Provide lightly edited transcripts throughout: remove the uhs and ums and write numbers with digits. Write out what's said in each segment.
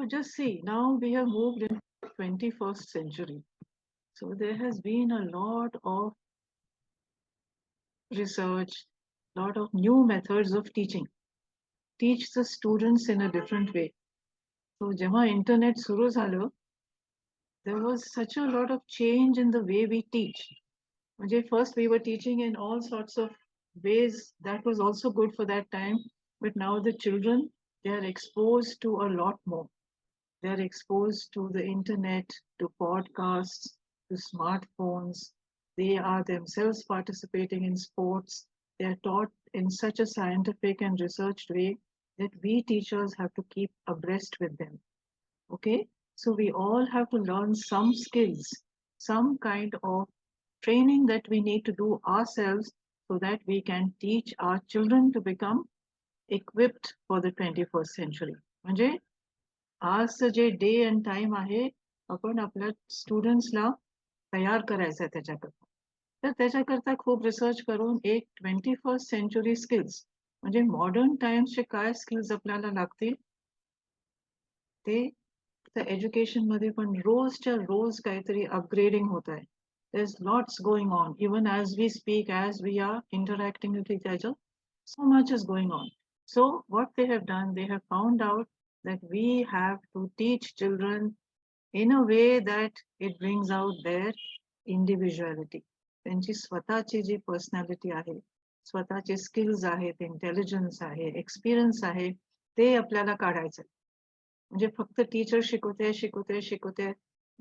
just see, now we have moved into the 21st century. So there has been a lot of research, lot of new methods of teaching. Teach the students in a different way. So जेव्हा internet सुरू झालं, there was such a lot of change in the way we teach. म्हणजे first we were teaching in all sorts of ways that was also good for that time, but now the children, they are exposed to a lot more. They're exposed to the internet, to podcasts, to smartphones. They are themselves participating in sports. They are taught in such a scientific and researched way that we teachers have to keep abreast with them. Okay? So we all have to learn some skills, some kind of training that we need to do ourselves so that we can teach our children to become equipped for the 21st century. म्हणजे आजचं जे day and time आहे, आपण आपल्या स्टुडंट्सला तयार करायचं आहे त्याच्याकरता. तर त्याच्याकरता खूप रिसर्च करून एक 21st सेंचुरी स्किल्स म्हणजे मॉडर्न टाइम्सचे काय स्किल्स आपल्याला लागतील ते त्या एज्युकेशन मध्ये पण रोजच्या रोज काहीतरी अपग्रेडिंग होत आहे. There's lots going on. Even as we speak, as we are interacting with each other, so much is going on. So what they have done, they have found out that we have to teach children in a way that it brings out their individuality. त्यांची स्वतःची जी personality आहे, स्वतःचे skills आहेत, intelligence आहे, experience आहे, ते आपल्याला काढायचं. म्हणजे फक्त टीचर शिकवते,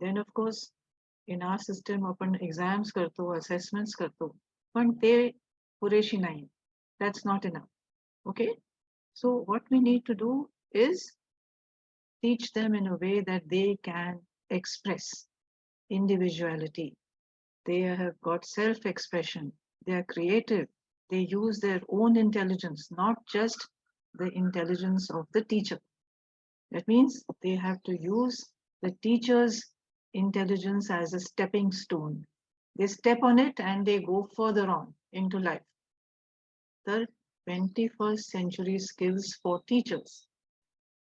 then of course in our system आपण एक्झाम्स करतो, असेसमेंट्स करतो, पण ते पुरेशी नाही. That's not enough. Okay, so what we need to do is teach them in a way that they can express individuality. They have got self-expression. They are creative. They use their own intelligence, not just the intelligence of the teacher. That means they have to use the teacher's intelligence as a stepping stone. They step on it and they go further on into life. The 21st century skills for teachers.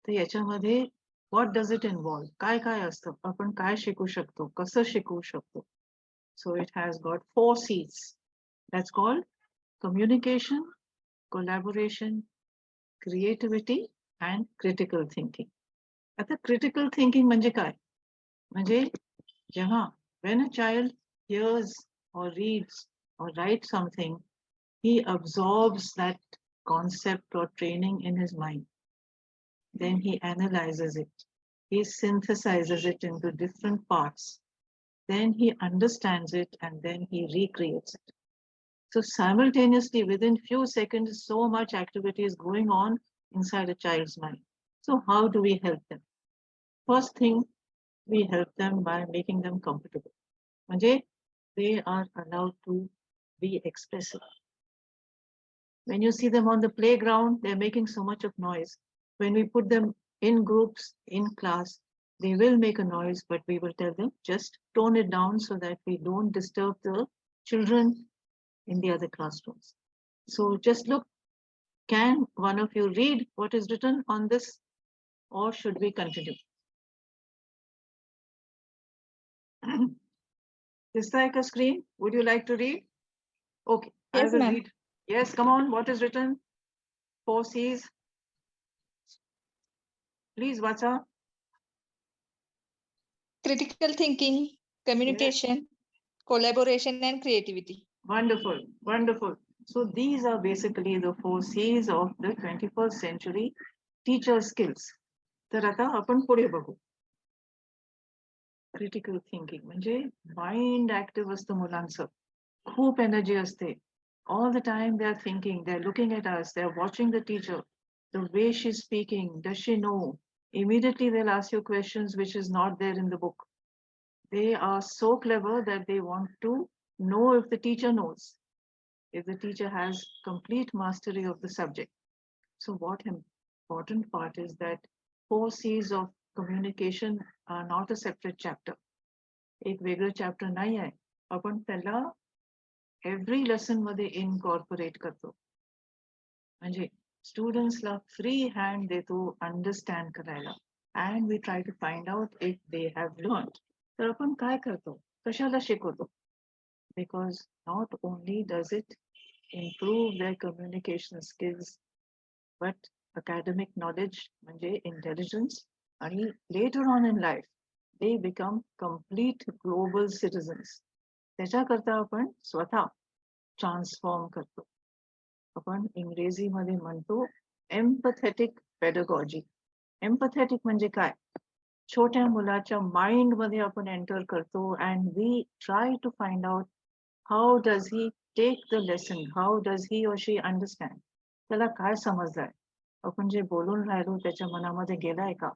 तर याच्यामध्ये what does it involve? काय काय असतं? आपण काय शिकू शकतो? कसं शिकू शकतो? So it has got 4 C's. That's called communication, collaboration, creativity and critical thinking. आता critical thinking म्हणजे काय? म्हणजे जेव्हा when a child hears or reads or writes something, he absorbs that concept or training in his mind. Then he analyzes it. He synthesizes it into different parts. Then he understands it and then he recreates it. So simultaneously, within few seconds, so much activity is going on inside a child's mind. So how do we help them? First thing, we help them by making them comfortable. म्हणजे they are allowed to be expressive. When you see them on the playground, they're making so much of noise. When we put them in groups, in class, they will make a noise, but we will tell them, just tone it down so that we don't disturb the children in the other classrooms. So just look, can one of you read what is written on this, or should we continue? Is there like a screen? Would you like to read? Okay, Yes, I will ma'am. read. Yes, come on, what is written? 4 C's. Please, Vacha. Critical thinking, communication, collaboration, and creativity. Wonderful, wonderful. So these are basically the 4 C's of the 21st century teacher skills. तर आता आपण पुढे बघू. Critical thinking म्हणजे mind active असतं मुलांचं, खूप energy असते. All the time they are thinking, they're looking at us, they're watching the teacher, the way she's speaking, does she know? Immediately they'll ask you questions which is not there in the book. They are so clever that they want to know if the teacher knows, if the teacher has complete mastery of the subject. So what important part is that 4 C's of communication are not a separate chapter. एक वेगळं chapter नाही आहे, आपण त्याला every lesson मध्ये incorporate करतो. म्हणजे स्टुडंट्सला free hand देतो अंडरस्टँड करायला, and we try to find out if they have learned. तर आपण काय करतो, कशाला शिकवतो? Because not only does it improve their communication skills, but academic knowledge म्हणजे intelligence, आणि later on in life they become complete global citizens. त्याच्याकरता आपण स्वतः ट्रान्सफॉर्म करतो. आपण इंग्रजीमध्ये म्हणतो एम्पथेटिक पेडागॉजी. एम्पथेटिक म्हणजे काय? छोट्या मुलाच्या माइंड मध्ये आपण एंटर करतो and we try to find out how does he take the lesson, how does he or she understand. त्याला काय समजलंय, आपण जे बोलून राहिलो त्याच्या मनामध्ये गेलाय का?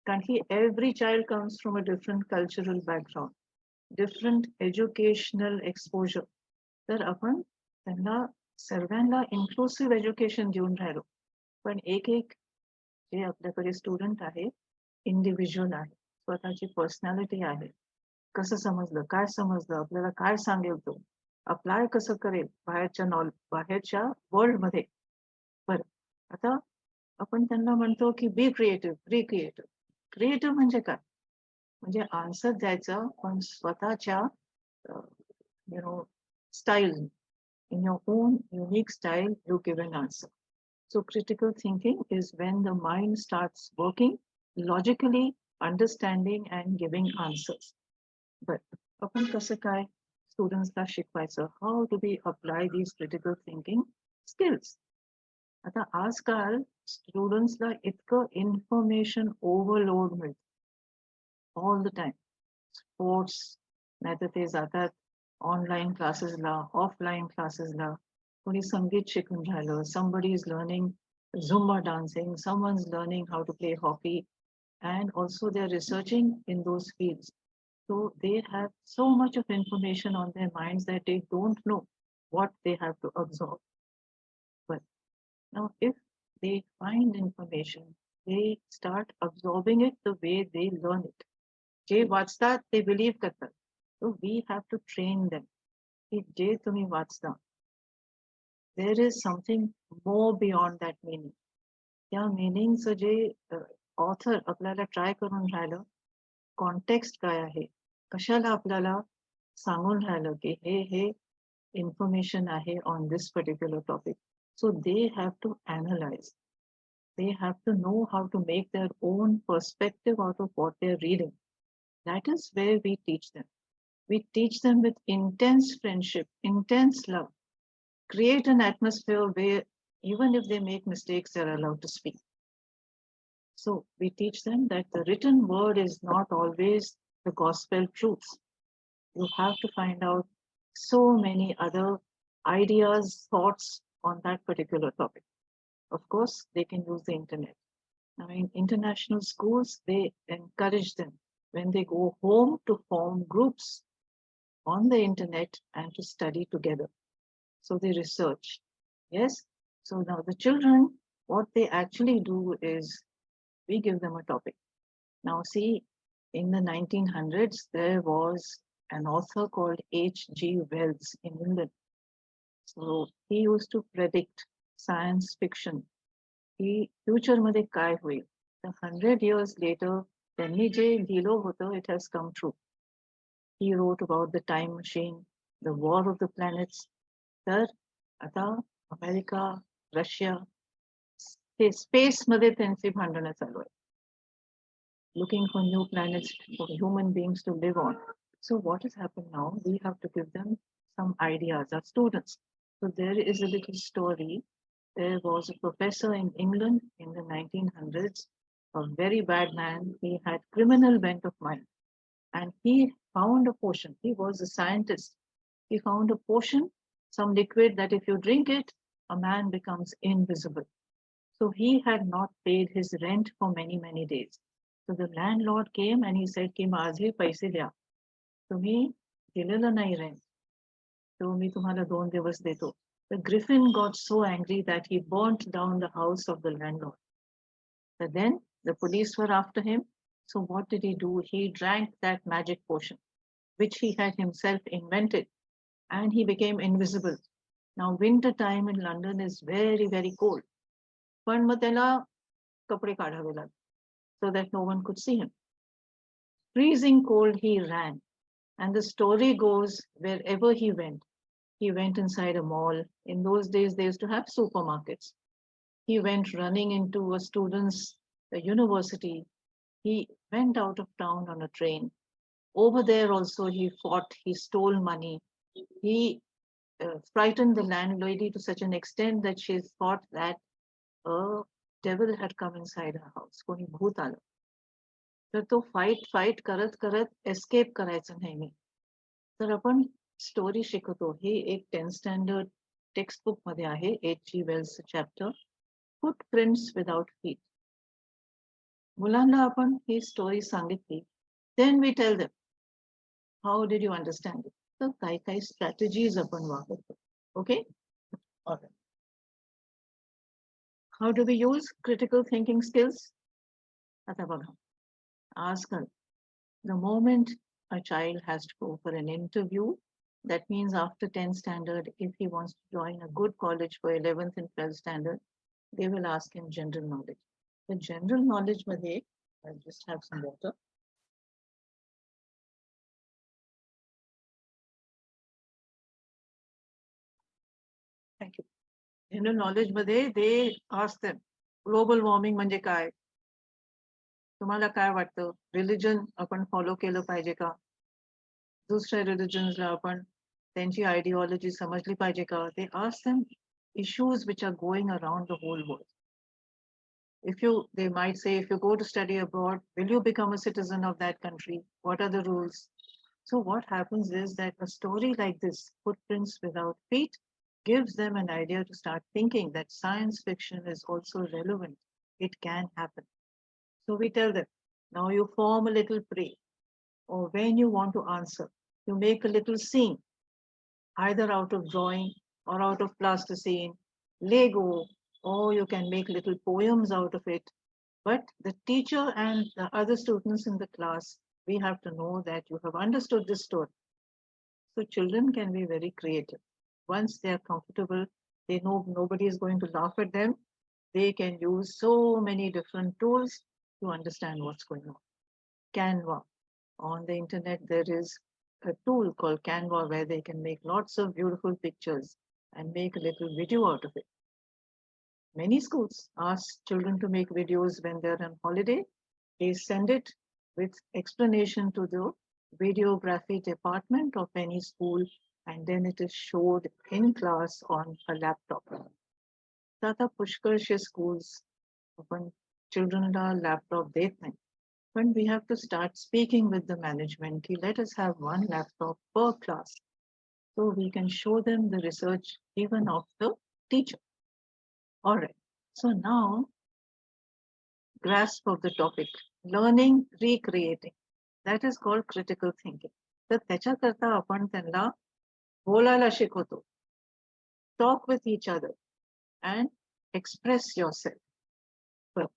कारण की every child comes from a different cultural background, different educational exposure. तर आपण त्यांना सर्वांना इन्क्लुसिव्ह एज्युकेशन देऊन राहिलो, पण एक एक जे आपल्याकडे स्टुडंट आहे इंडिव्हिज्युअल आहे, स्वतःची पर्सनॅलिटी आहे. कसं समजलं, काय समजलं, आपल्याला काय सांगेल तो, अप्लाय कसं करेल बाहेरच्या वर्ल्डमध्ये. बरं, आता आपण त्यांना म्हणतो की B creative, B creative. Creative म्हणजे काय? म्हणजे आन्सर द्यायचं पण स्वतःच्या style, in your own unique style you give an answer. So critical thinking is when the mind starts working logically, understanding and giving answers. But आपण कसं काय स्टुडंट्सला शिकवायचं? How do we apply these critical thinking skills? आता आजकाल स्टुडंट्सला इतकं information overload मिळतं ऑल द टाइम. स्पोर्ट्स, नाहीतर ते जातात ऑनलाईन क्लासेसला, ऑफलाईन क्लासेसला. कोणी संगीत शिकून राहिलं, somebody is learning Zumba dancing, someone's learning how to play hockey, and also they're researching in those fields. So they have so much of information on their minds that they don't know what they have to absorb. But now if they find information, they start absorbing it the way they learn it. जे वाचतात ते believe करतात. So we have to train them की जे तुम्ही वाचता there is something more beyond that meaning. त्या मिनिंगचं जे author आपल्याला ट्राय करून राहिलं, कॉन्टेक्स्ट काय आहे, कशाला आपल्याला सांगून राहिलं की हे इन्फॉर्मेशन आहे on this particular topic. So they have to analyse, they have to know how to make their own perspective out of what they're reading. That is where we teach them. We teach them with intense friendship, intense love. Create an atmosphere where even if they make mistakes, they're allowed to speak. So we teach them that the written word is not always the gospel truths. You have to find out so many other ideas, thoughts on that particular topic. Of course, they can use the internet. I mean, international schools, they encourage them when they go home to form groups on the internet and to study together. So they research. Yes. So now the children, what they actually do is we give them a topic. Now, see, in the 1900s, there was an author called H.G. Wells in England. So he used to predict science fiction. की फ्युचरमध्ये काय होईल. तर 100 years later त्यांनी जे लिहिलं होतं it has come true. He wrote about the time machine, the war of the planets. तर आता अमेरिका, रशिया, ते स्पेसमध्ये त्यांची भांडणं चालू आहे. Looking for new planets for human beings to live on. So what is happen now, we have to give them some ideas, our students. So there is a little story. There was a professor in England in the 1900s, a very bad man. He had criminal bent of mind. And he found a potion. He was a scientist. He found a potion, some liquid that if you drink it, a man becomes invisible. So he had not paid his rent for many, many days. So the landlord came and he said, की माझे पैसे द्या. तुम्ही दिलेलं नाही rent. So मी तुम्हाला 2 दिवस देतो. The griffin got so angry that he burnt down the house of the landlord. But then the police were after him. So what did he do? He drank that magic potion, which he had himself invented, and he became invisible. Now winter time in London is very, very cold. पण मग त्याला कपडे काढावे लागले. so that no one could see him. Freezing cold, he ran. And the story goes wherever he went inside a mall. In those days, they used to have supermarkets. He went running into a student's university. He went out of town on a train. Over there also, he fought, he stole money. He frightened the landlady to such an extent that she thought that a devil had come inside her house. कोणी भूत आलं. तर तो fight करत करत escape करायचं नेहमी. तर आपण स्टोरी शिकतो. हे एक 10th स्टँडर्ड टेक्स्टबुक मध्ये आहे, H.G. Wells chapter footprints without feet. मुलांना आपण ही स्टोरी सांगितली, then we tell them how did you understand it. तर काही काही स्ट्रॅटेजीज आपण वापरतो. Okay, how do we use critical thinking skills. आता बघा, आजकाल the moment a child has to go for an interview, that means after 10th standard, if he wants to join a good college for 11th and 12th standard, they will ask him general knowledge. The general knowledge madhe, I'll just have some water. Thank you. General knowledge madhe, they ask them, global warming म्हणजे काय? तुम्हाला काय वाटतं? Religion आपण follow केलं पाहिजे का? दुसऱ्या रिलिजन्सला आपण त्यांची आयडिओलॉजी समजली पाहिजे का? They ask them issues which are going around the whole world. They might say, if you go to study abroad, will you become a citizen of that country? What are the rules? So what happens is that a story like this, Footprints Without Feet, gives them an idea to start thinking that science fiction is also relevant. It can happen. So we tell them, now you form a little prey, or when you want to answer, you make a little scene, either out of drawing or out of plasticine, Lego, or you can make little poems out of it. But the teacher and the other students in the class, we have to know that you have understood this story. So children can be very creative. Once they are comfortable, they know nobody is going to laugh at them. They can use so many different tools to understand what's going on. Canva. On the internet, there is a tool called Canva where they can make lots of beautiful pictures and make a little video out of it. Many schools ask children to make videos when they're on holiday. They send it with explanation to the videography department of any school, and then it is showed in class on a laptop. Tata पुष्कळशे schools open childrenला laptop देत नाही. But we have to start speaking with the management. Let us have one laptop per class, so we can show them the research even of the teacher. All right. So now, grasp of the topic, learning, recreating. That is called critical thinking. तर त्याच्याकरता आपण त्यांना बोलायला शिकवतो. Talk with each other and express yourself. But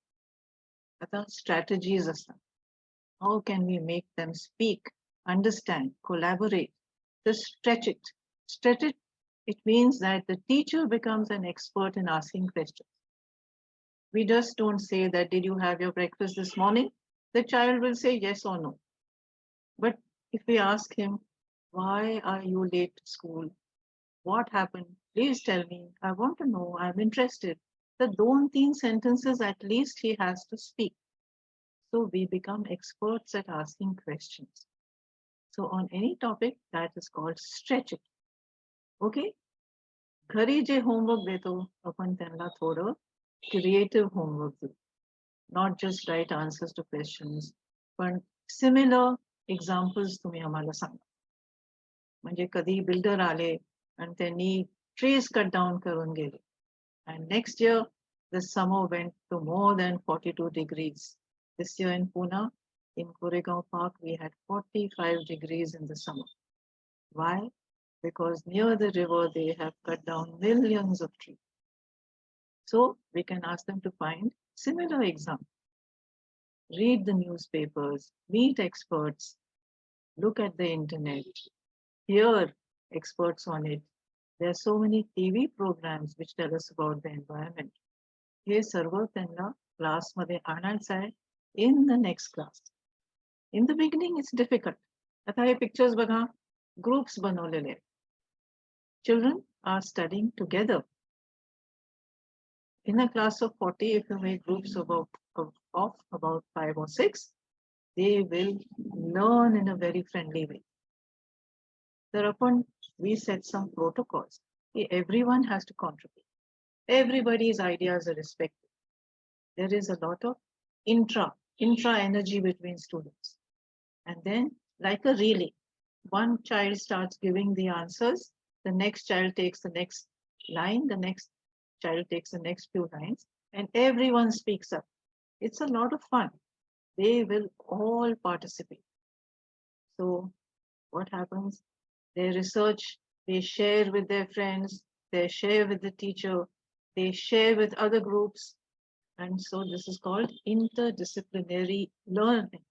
आता strategies असतात. How can we make them speak, understand, collaborate? Just stretch it. Stretch it. It means that the teacher becomes an expert in asking questions. We just don't say that, did you have your breakfast this morning? The child will say yes or no. But if we ask him, why are you late to school? What happened? Please tell me. I want to know. I'm interested. The 2-3 sentences at least he has to speak. So we become experts at asking questions. So on any topic, that is called stretching. Okay? घरी जे homework देतो आपण त्यांना थोडं creative homework देतो. Not just write answers to questions, पण similar examples तुम्ही आम्हाला सांगा. म्हणजे कधी builder आले आणि त्यांनी trees cut down करून गेले. And next year, the summer went to more than 42 degrees. This year in Pune, in Koregaon Park, we had 45 degrees in the summer. Why? Because near the river, they have cut down millions of trees. So we can ask them to find similar examples. Read the newspapers, meet experts, look at the internet, hear experts on it. There are so many TV programs which tell us about the environment. हे सर्व त्यांना क्लासमध्ये आणायचं आहे in the next class. In the beginning, it's difficult. आता हे pictures बघा, groups बनवलेले आहेत. Children are studying together. In a class of 40, if you make groups of about 5 or 6, they will learn in a very friendly way. Thereupon, we set some protocols. Everyone has to contribute. Everybody's ideas are respected. There is a lot of intra energy between students. And then, like a relay, one child starts giving the answers, the next child takes the next line, the next child takes the next few lines, and everyone speaks up. It's a lot of fun. They will all participate. So what happens? They research, they share with their friends, they share with the teacher, they share with other groups. And so this is called interdisciplinary learning.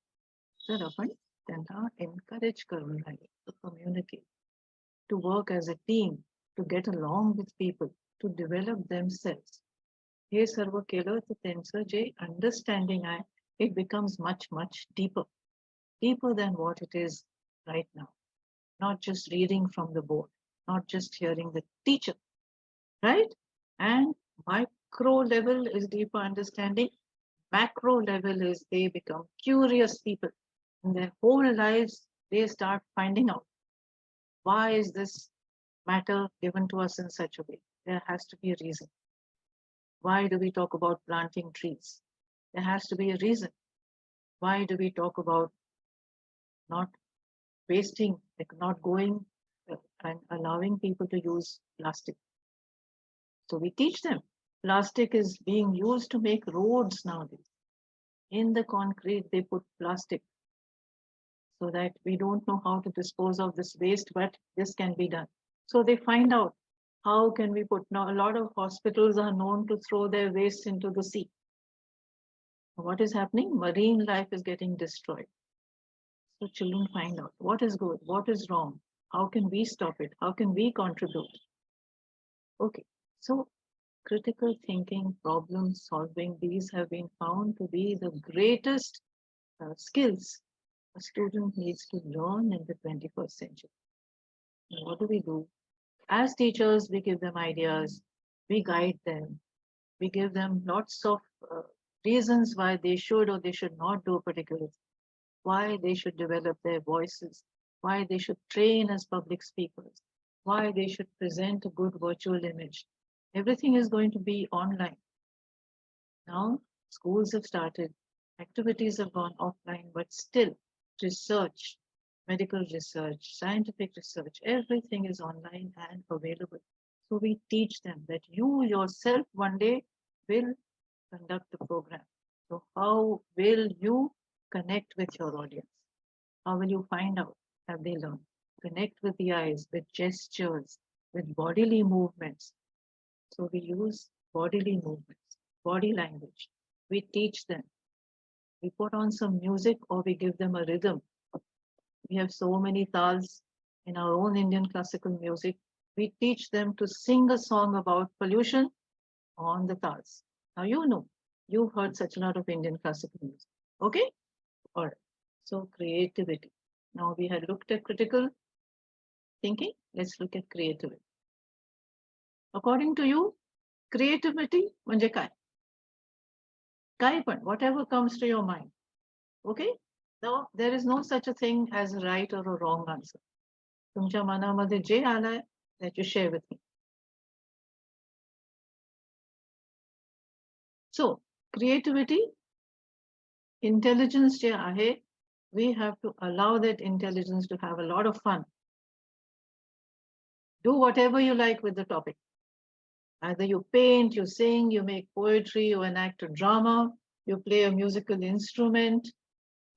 तर आपण त्यांना encourage करून राहिले to communicate, to work as a team, to get along with people, to develop themselves. हे सर्व केलं तर त्यांचं जे understanding आहे, it becomes much, much deeper than what it is right now. Not just reading from the board, not just hearing the teacher, right? And micro level is deeper understanding. Macro level is they become curious people. In their whole lives, they start finding out, why is this matter given to us in such a way? There has to be a reason. Why do we talk about planting trees? There has to be a reason. Why do we talk about not wasting, like not going and allowing people to use plastic? So we teach them. Plastic is being used to make roads nowadays. In the concrete, they put plastic so that we don't know how to dispose of this waste, but this can be done. So they find out, how can we put, now a lot of hospitals are known to throw their waste into the sea. What is happening? Marine life is getting destroyed. So children find out what is good, what is wrong, how can we stop it, how can we contribute. Okay, so critical thinking, problem solving, these have been found to be the greatest skills a student needs to learn in the 21st century. And what do? As teachers, we give them ideas, we guide them, we give them lots of reasons why they should or they should not do a particular thing, why they should develop their voices, why they should train as public speakers, why they should present a good virtual image. Everything is going to be online. Now, schools have started, activities have gone offline, but still, research, medical research, scientific research, everything is online and available. So we teach them that you yourself one day will conduct the program. So how will you connect with your audience? How will you find out? Have they learned? Connect with the eyes, with gestures, with bodily movements. So we use bodily movements, body language. We teach them. We put on some music or we give them a rhythm. We have so many tals in our own Indian classical music. We teach them to sing a song about pollution on the tals. Now you know, you've heard such a lot of Indian classical music. Okay? All right. So creativity. Now we had looked at critical thinking. Let's look at creativity. According to you, creativity म्हणजे काय? काय पण, whatever comes to your mind. Okay? Now there is no such a thing as a right or a wrong answer. तुमच्या मनामध्ये जे आलंय, that you share with me. So creativity, intelligence जे आहे, we have to allow that intelligence to have a lot of fun. Do whatever you like with the topic. Either you paint, you sing, you make poetry, you enact a drama, you play a musical instrument,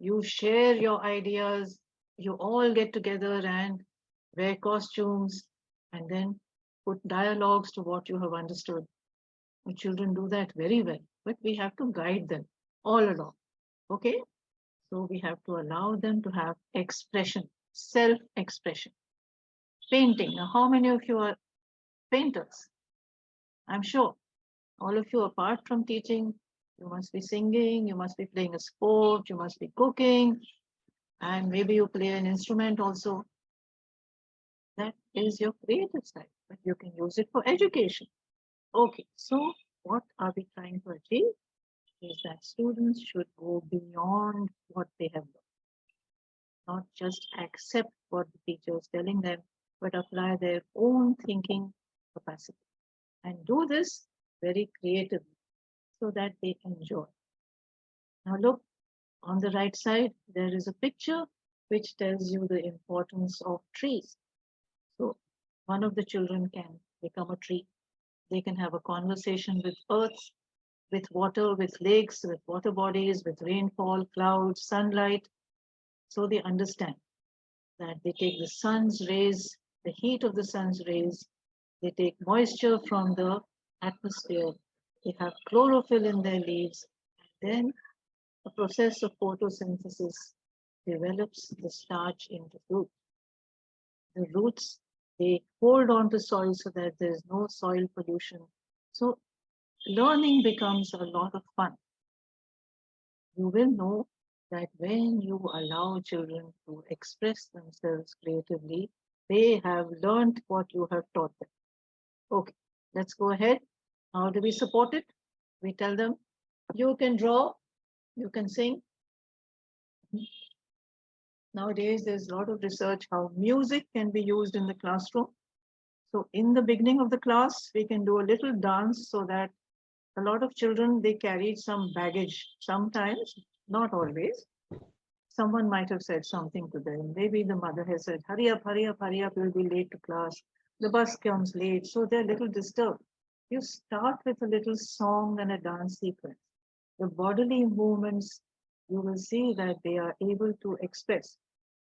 you share your ideas, you all get together and wear costumes and then put dialogues to what you have understood. The children do that very well, but we have to guide them all along. Okay? So we have to allow them to have expression, self-expression. Painting. Now, how many of you are painters? I'm sure all of you, apart from teaching, You must be singing, you must be playing a sport, you must be cooking, and maybe you play an instrument also. That is your creative side, but you can use it for education. Okay, so what are we trying to achieve? Is that students should go beyond what they have learned, not just accept what the teacher is telling them, but apply their own thinking capacity and do this very creatively so that they enjoy. Now, look on the right side, there is a picture which tells you the importance of trees. So, one of the children can become a tree. They can have a conversation with earth, with water, with lakes, with water bodies, with rainfall, clouds, sunlight. So they understand that they take the sun's rays, the heat of the sun's rays, they take moisture from the atmosphere, they have chlorophyll in their leaves, and then a process of photosynthesis develops the starch into fruit. The roots, they hold on to soil so that there is no soil pollution. So learning becomes a lot of fun. You will know that when you allow children to express themselves creatively, they have learned what you have taught them. Okay, let's go ahead. How do we support it? We tell them, you can draw, you can sing. Nowadays, there's a lot of research how music can be used in the classroom. So in the beginning of the class, we can do a little dance so that a lot of children, they carried some baggage sometimes, not always. Someone might have said something to them. Maybe the mother has said, hurry up, you'll be late to class. The bus comes late, so they're a little disturbed. You start with a little song and a dance sequence. The bodily movements, you will see that they are able to express.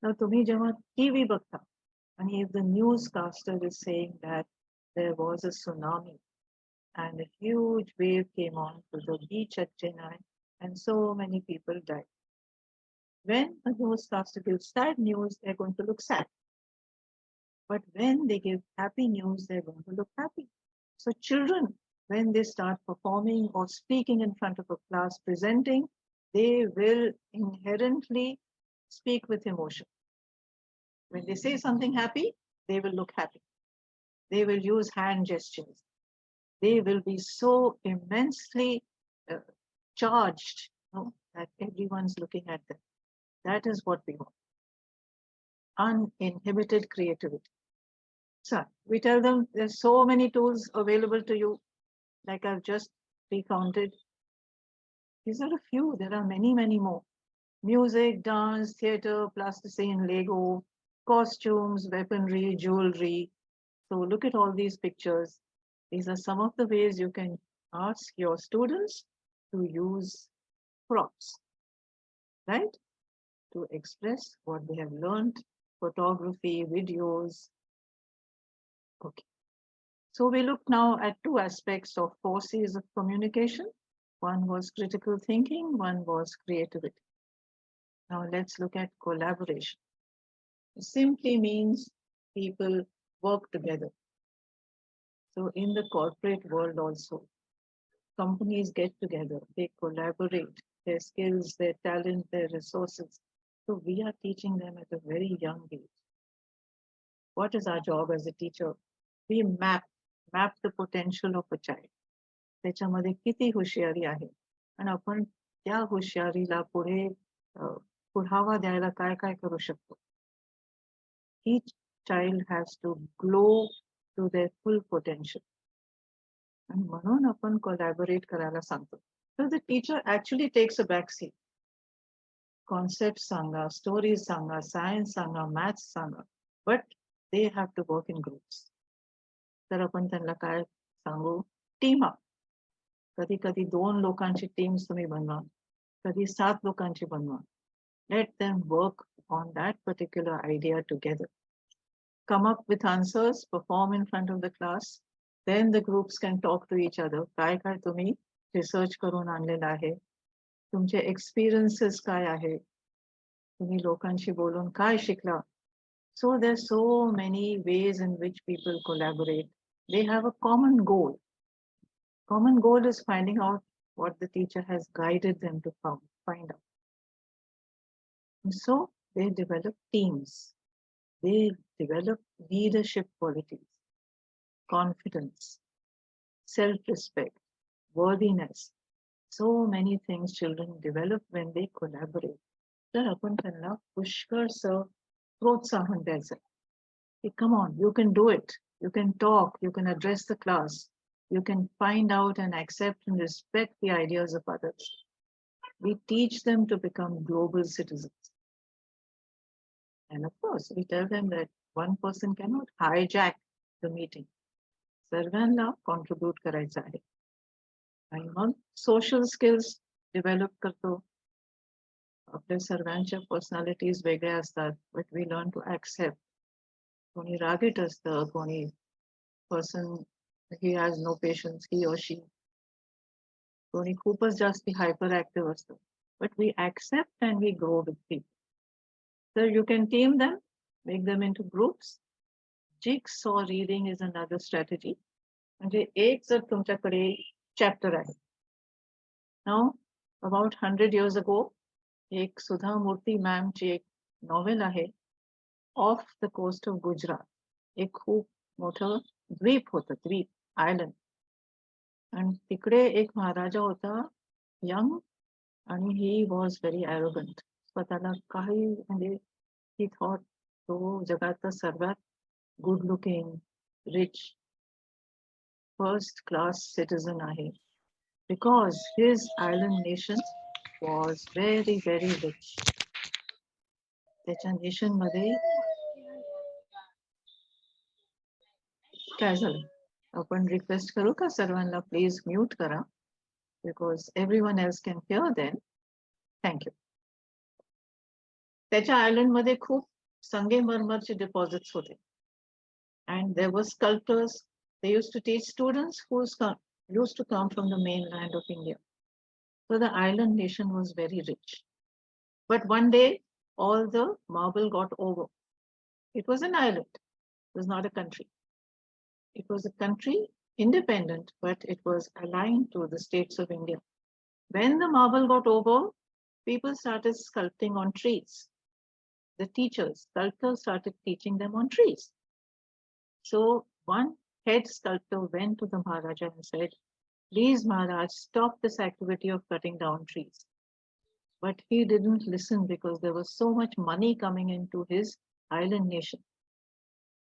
Now, तुम्ही जेव्हा TV बघता, and if the newscaster is saying that there was a tsunami and a huge wave came on to the beach at Chennai and so many people died. When a newscaster gives sad news, they're going to look sad. But when they give happy news, they're going to look happy. So children, when they start performing or speaking in front of a class, presenting, they will inherently speak with emotion. When they say something happy, they will look happy. They will use hand gestures. They will be so immensely uh, charged, that everyone's looking at them. That is what we want. Uninhibited creativity. So we tell them there's so many tools available to you, like I've just recounted. These are a few, there are many, many more. Music, dance, theater, plasticine, Lego, costumes, weaponry, jewelry. So look at all these pictures. These are some of the ways you can ask your students to use props, right? To express what they have learned, photography, videos. Okay. So we look now at two aspects of 4 C's of communication. One was critical thinking, one was creativity. Now let's look at collaboration. It simply means people work together. So in the corporate world also, companies get together, they collaborate, their skills, their talent, their resources. So we are teaching them at a very young age. What is our job as a teacher? We map the potential of a child. त्याच्यामध्ये किती हुशारी आहे आणि आपण त्या हुशारीला पुढे पुढावा द्यायला काय काय करू शकतो. Each child has to glow to their full potential. आणि म्हणून आपण collaborate करायला सांगतो. So the teacher actually takes a back seat. Concepts Sanga, stories Sanga, science Sanga, maths Sanga, but they have to work in groups. तर आपण त्यांना काय सांगू? Team up. कधी कधी 2 लोकांची टीम्स तुम्ही बनवा, कधी 7 लोकांची बनवा. Let them work on that particular idea together. Come up with answers, perform in front of the class. Then the groups can talk to each other. काय काय तुम्ही रिसर्च करून आणलेलं आहे, तुमचे एक्सपिरियन्सेस काय आहे, तुम्ही लोकांशी बोलून काय शिकला. So there's so many ways in which people collaborate. They have a common goal. Common goal is finding out what the teacher has guided them to find out. And so they develop teams. They develop leadership qualities, confidence, self-respect, worthiness. So many things children develop when they collaborate. तर आपण त्यांना पुष्कळसं प्रोत्साहन द्यायचं. Come on, you can do it. You can talk, you can address the class. You can find out and accept and respect the ideas of others. We teach them to become global citizens. And of course, we tell them that one person cannot hijack the meeting. सर्वांना contribute करायचं आहे. आणि मग social skills develop करतो. आपल्या सर्वांच्या personalities वेगळ्या असतात, but we learn to accept. कोणी रागीट असतं, कोणी person he has no patience, he or she. कोणी खूपच जास्ती hyperactive असतं. But we accept and we grow with people. So you can team them, make them into groups. Jigsaw reading is another strategy. म्हणजे एक जर तुमच्याकडे chapter आहे. Now, about 100 years ago, एक सुधा मूर्ती मॅमची एक नॉवेल आहे, off the coast of Gujarat. एक खूप मोठं द्वीप होतं, द्वीप आयलंड. आणि तिकडे एक महाराजा होता, यंग, आणि ही वॉज व्हेरी ॲरोगंट. स्वतःला काही म्हणजे ही थॉट तो जगातला सर्वात good looking, rich, first class citizen आहे. Because his island nation was very, very rich. त्याच्या नेशन मध्ये काय झालं? आपण रिक्वेस्ट करू का सर्वांना प्लीज म्यूट करा, because everyone else can hear then. Thank you. त्याच्या आयलंड मध्ये खूप संगेमरमरचे डिपॉझिट्स होते. And there were sculptors. They used to teach students who used to come from the mainland of India. So the island nation was very rich. But one day, all the marble got over. It was an island. It was not a country. It was a country independent, but it was aligned to the states of India. When the marble got over, people started sculpting on trees. The teachers, sculptors started teaching them on trees. So one head sculptor went to the Maharaja and said, please, Maharaj, stop this activity of cutting down trees. But he didn't listen because there was so much money coming into his island nation.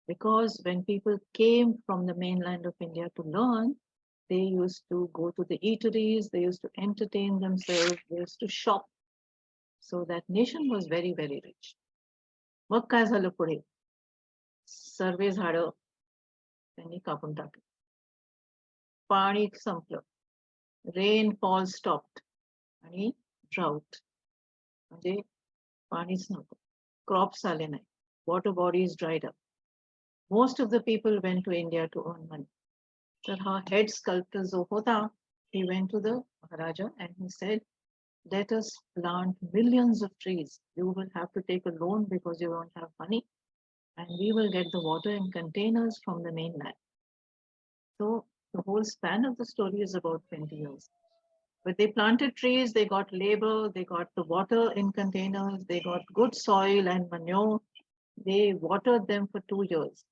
Because when people came from the mainland of India to learn, they used to go to the eateries, they used to entertain themselves, they used to shop. So that nation was very, very rich. मग काय झालं पुढे? सर्व झाडं त्यांनी कापून टाकली. पाणी संपलं. Rainfall stopped. आणि drought. म्हणजे पाणीच नव्हतं. Crops आले नाही. Water bodies dried up. Most of the people went to India to earn money. So her head sculptor जो होता, he went to the Maharaja and he said, let us plant millions of trees. You will have to take a loan because you won't have money. And we will get the water in containers from the mainland. So the whole span of the story is about 20 years. But they planted trees, they got labor, they got the water in containers, they got good soil and manure. They watered them for 2 years.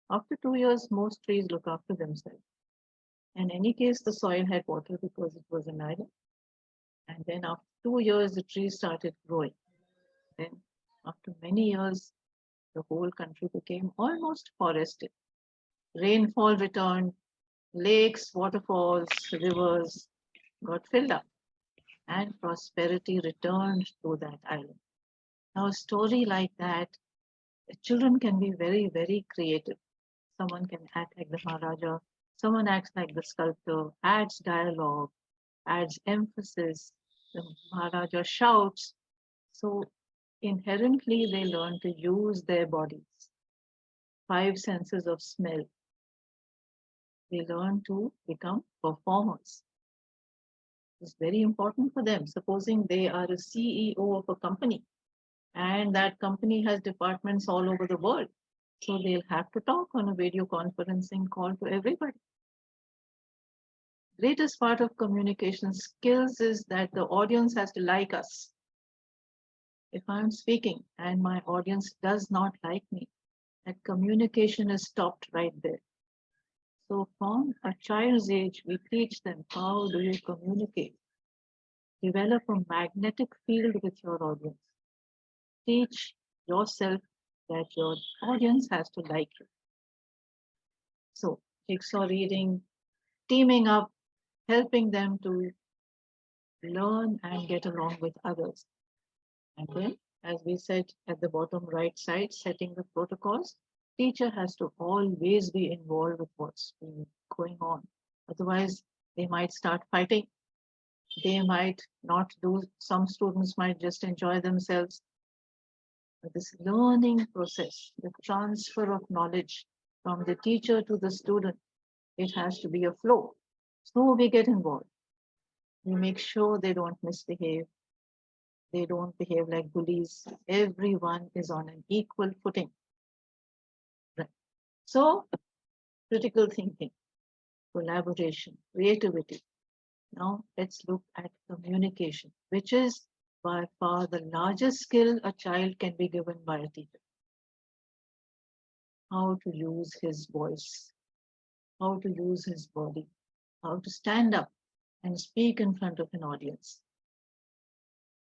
After 2 years, most trees look after themselves. In any case, the soil had water because it was an island. And then after 2 years, the trees started growing. Then after many years, the whole country became almost forested. Rainfall returned, lakes, waterfalls, rivers got filled up, and prosperity returned to that island. Now, a story like that, children can be very, very creative. Someone can act like the Maharaja, someone acts like the sculptor, adds dialogue, adds emphasis. The Maharaja shouts. So inherently, they learn to use their bodies. 5 senses of smell. They learn to become performers. It's very important for them. Supposing they are a CEO of a company and that company has departments all over the world. So they'll have to talk on a video conferencing call to everybody. Greatest part of communication skills is that the audience has to like us. If I'm speaking and my audience does not like me, that communication is stopped right there. So from a child's age, we teach them how do you communicate. Develop a magnetic field with your audience. Teach yourself that your audience has to like you. So jigsaw reading, teaming up, helping them to learn and get along with others. And then, as we said at the bottom right side, setting the protocols, teacher has to always be involved with what's going on. Otherwise, they might start fighting. They might not do, some students might just enjoy themselves. But this learning process, the transfer of knowledge from the teacher to the student, it has to be a flow. So we get involved. We make sure they don't misbehave. They don't behave like bullies. Everyone is on an equal footing. Right. So, critical thinking, collaboration, creativity. Now, let's look at communication, which is by far the largest skill a child can be given by a teacher. How to use his voice, how to use his body, how to stand up and speak in front of an audience.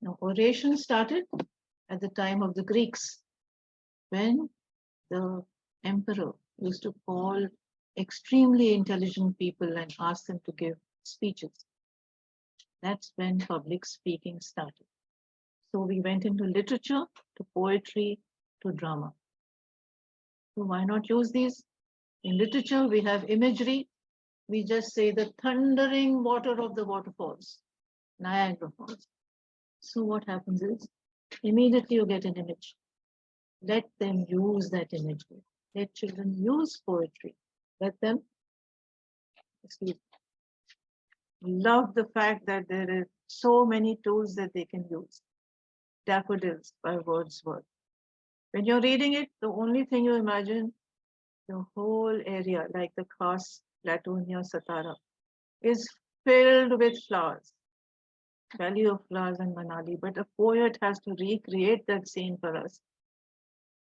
Now, oration started at the time of the Greeks when the emperor used to call extremely intelligent people and ask them to give speeches. That's when public speaking started. So we went into literature, to poetry, to drama. So why not use these? In literature, we have imagery. We just say the thundering water of the waterfalls, Niagara Falls. So what happens is, immediately you get an image. Let them use that imagery. Let children use poetry. Let them, excuse me, love the fact that there are so many tools that they can use. Daffodils by Wordsworth. When you're reading it, the only thing you imagine, the whole area, like the Khas Plateau near Satara, is filled with flowers. Valley of Flowers in Manali, but a poet has to recreate that scene for us.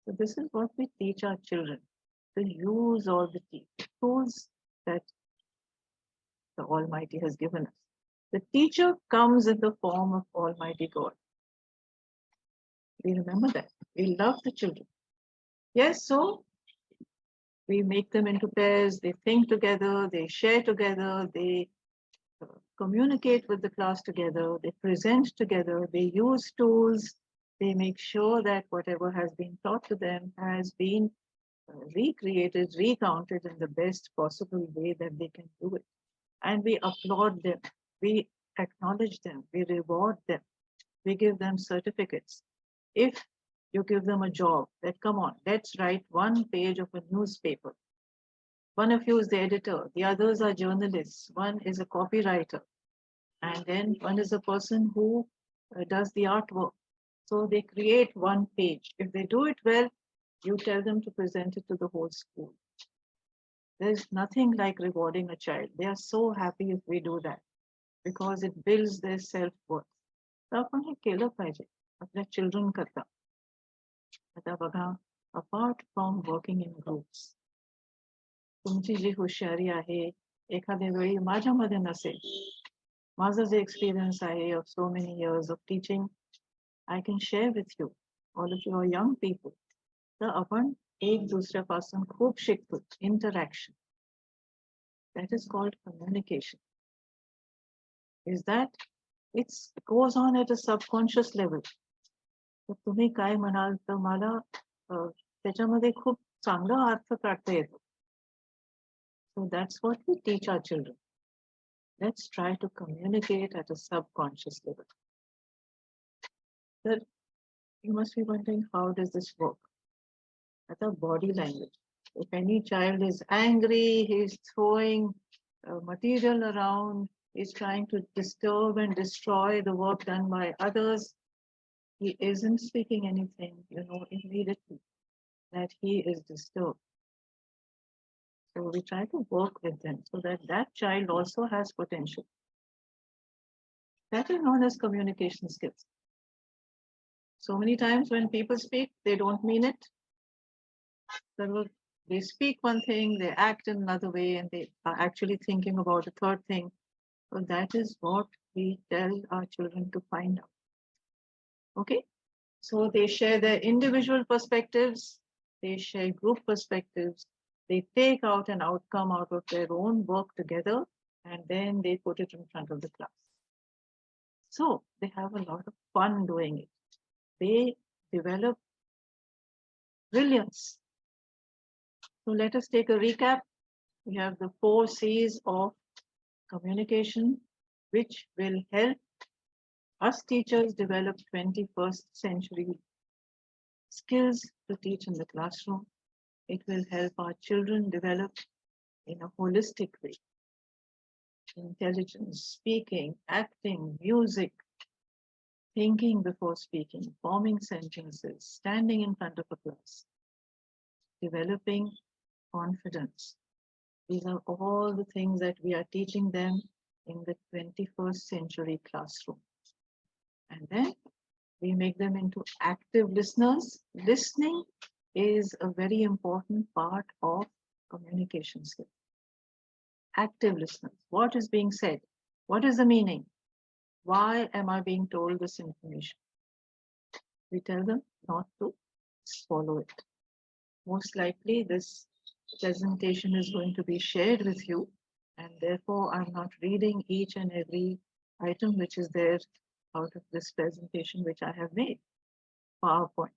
So this is what we teach our children, to use all the tools that the Almighty has given us. The teacher comes in the form of Almighty God. We remember that. We love the children. Yes, so we make them into pairs, they think together, they share together, they communicate with the class together, they present together, they use tools, they make sure that whatever has been taught to them has been recreated, recounted in the best possible way that they can do it. And we applaud them, we acknowledge them, we reward them, we give them certificates. If you give them a job, that come on, let's write one page of a newspaper. One of you is the editor, the others are journalists, one is a copywriter, and then one is a person who does the artwork. So they create one page. If they do it well, you tell them to present it to the whole school. There's nothing like rewarding a child. They are so happy if we do that because it builds their self-worth. तर आपण हे केलं पाहिजे आपल्या children करता. आता बघा, apart from working in groups, तुमची जी हुशारी आहे एखाद्या वेळी माझ्यामध्ये नसेल. माझं जे एक्सपिरियन्स आहे of so many years of teaching, I can share with you, all of you are young people. तर आपण एक दुसऱ्यापासून खूप शिकतो. Interaction. That is called communication. Is that it goes on at a subconscious level. तर तुम्ही काय म्हणाल तर मला त्याच्यामध्ये खूप चांगला अर्थ काढता येतो. So that's what we teach our children. Let's try to communicate at a subconscious level. Sir, you must be wondering, how does this work? At a body language. If any child is angry, he's throwing material around, he's trying to disturb and destroy the work done by others, he isn't speaking anything, you know, immediately that he is disturbed. So we try to work with them so that that child also has potential. That is known as communication skills. So many times when people speak, they don't mean it. They speak one thing, they act in another way, and they are actually thinking about a third thing. So that is what we tell our children to find out. Okay? So they share their individual perspectives, they share group perspectives, they take out an outcome out of their own work together, and then they put it in front of the class. So they have a lot of fun doing it. They develop brilliance. So let us take a recap. We have the 4 C's of communication, which will help us teachers develop 21st century skills to teach in the classroom. It will help our children develop in a holistic way. Intelligence, speaking, acting, music, thinking before speaking, forming sentences, standing in front of a class, developing confidence. These are all the things that we are teaching them in the 21st century classroom. And then we make them into active listeners. Listening is a very important part of communication skills. Active listeners. What is being said? What is the meaning? Why am I being told this information? We tell them not to follow it. Most likely, this presentation is going to be shared with you, and therefore, I'm not reading each and every item which is there out of this presentation which I have made. PowerPoint.